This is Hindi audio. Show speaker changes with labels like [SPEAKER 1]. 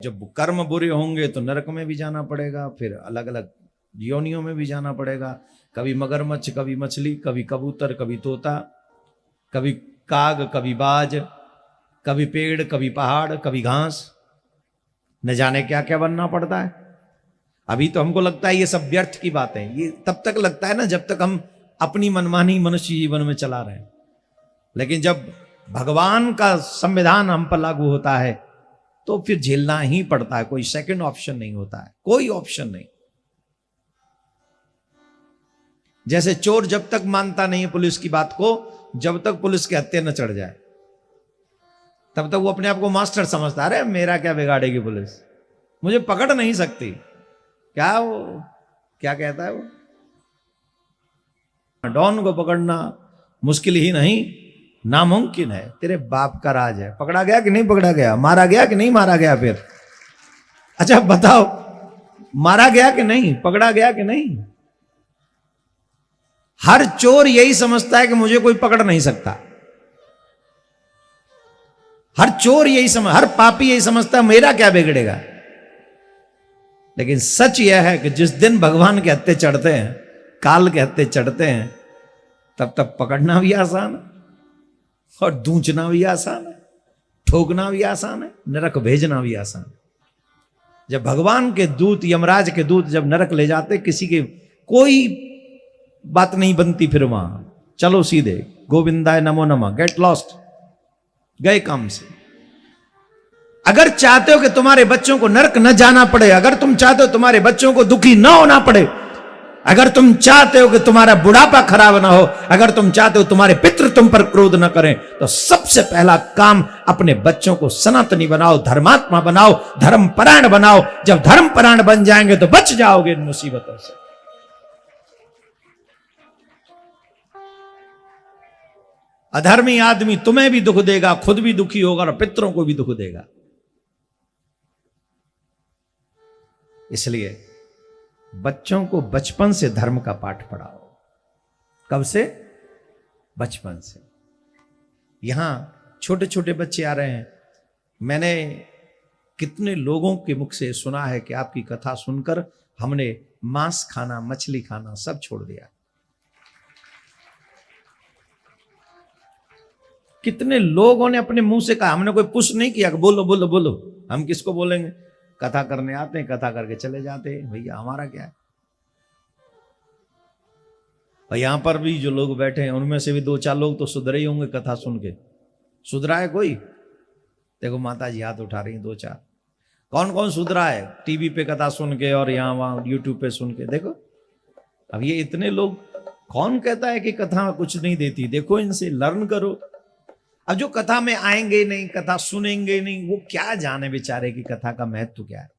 [SPEAKER 1] जब कर्म बुरे होंगे तो नरक में भी जाना पड़ेगा, फिर अलग अलग योनियों में भी जाना पड़ेगा। कभी मगरमच्छ, कभी मछली, कभी कबूतर, कभी तोता, कभी काग, कभी बाज, कभी पेड़, कभी पहाड़, कभी घास, न जाने क्या क्या बनना पड़ता है। अभी तो हमको लगता है ये सब व्यर्थ की बात है, ये तब तक लगता है ना जब तक हम अपनी मनमानी मनुष्य जीवन में चला रहे हैं। लेकिन जब भगवान का संविधान हम पर लागू होता है तो फिर झेलना ही पड़ता है, कोई सेकंड ऑप्शन नहीं होता है, कोई ऑप्शन नहीं। जैसे चोर जब तक मानता नहीं है पुलिस की बात को, जब तक पुलिस के हत्थे न चढ़ जाए तब तक वो अपने आप को मास्टर समझता है। अरे मेरा क्या बिगाड़ेगी पुलिस, मुझे पकड़ नहीं सकती। क्या वो क्या कहता है वो, डॉन को पकड़ना मुश्किल ही नहीं नामुमकिन है। तेरे बाप का राज है। पकड़ा गया कि नहीं पकड़ा गया, मारा गया कि नहीं मारा गया? फिर अच्छा बताओ, मारा गया कि नहीं, पकड़ा गया कि नहीं? हर चोर यही समझता है कि मुझे कोई पकड़ नहीं सकता। हर चोर यही समझ, हर पापी यही समझता है मेरा क्या बिगड़ेगा। लेकिन सच यह है कि जिस दिन भगवान के हत्थे चढ़ते हैं, काल के हत्थे चढ़ते हैं, तब तक पकड़ना भी आसान है और दूंचना भी आसान है, ठोकना भी आसान है, नरक भेजना भी आसान है। जब भगवान के दूत, यमराज के दूत जब नरक ले जाते, किसी के कोई बात नहीं बनती, फिर वहां चलो सीधे गोविंदाय नमो नमः, गेट लॉस्ट, गए काम से। अगर चाहते हो कि तुम्हारे बच्चों को नरक न जाना पड़े, अगर तुम चाहते हो तुम्हारे बच्चों को दुखी न होना पड़े, अगर तुम चाहते हो कि तुम्हारा बुढ़ापा खराब ना हो, अगर तुम चाहते हो तुम्हारे पितृ तुम पर क्रोध न करें, तो सबसे पहला काम अपने बच्चों को सनातनी बनाओ, धर्मात्मा बनाओ, धर्मपरायण बनाओ। जब धर्मपरायण बन जाएंगे तो बच जाओगे इन मुसीबतों से। अधर्मी आदमी तुम्हें भी दुख देगा, खुद भी दुखी होगा और पितरों को भी दुख देगा। इसलिए बच्चों को बचपन से धर्म का पाठ पढ़ाओ। कब से? बचपन से। यहां छोटे छोटे बच्चे आ रहे हैं। मैंने कितने लोगों के मुख से सुना है कि आपकी कथा सुनकर हमने मांस खाना, मछली खाना सब छोड़ दिया। कितने लोगों ने अपने मुंह से कहा, हमने कोई पुश नहीं किया कि बोलो बोलो बोलो। हम किसको बोलेंगे? कथा करने आते हैं, कथा करके चले जाते हैं, भैया हमारा क्या है। और यहां पर भी जो लोग बैठे हैं उनमें से भी 2-4 लोग तो सुधरे ही होंगे कथा सुन के। सुधरा है कोई? देखो माता जी हाथ उठा रही हैं 2-4। कौन कौन सुधरा है टीवी पे कथा सुन के और यहां वहां यूट्यूब पे सुन के? देखो अब ये इतने लोग, कौन कहता है कि कथा कुछ नहीं देती? देखो इनसे लर्न करो। अब जो कथा में आएंगे नहीं, कथा सुनेंगे नहीं, वो क्या जाने बेचारे की कथा का महत्व क्या है।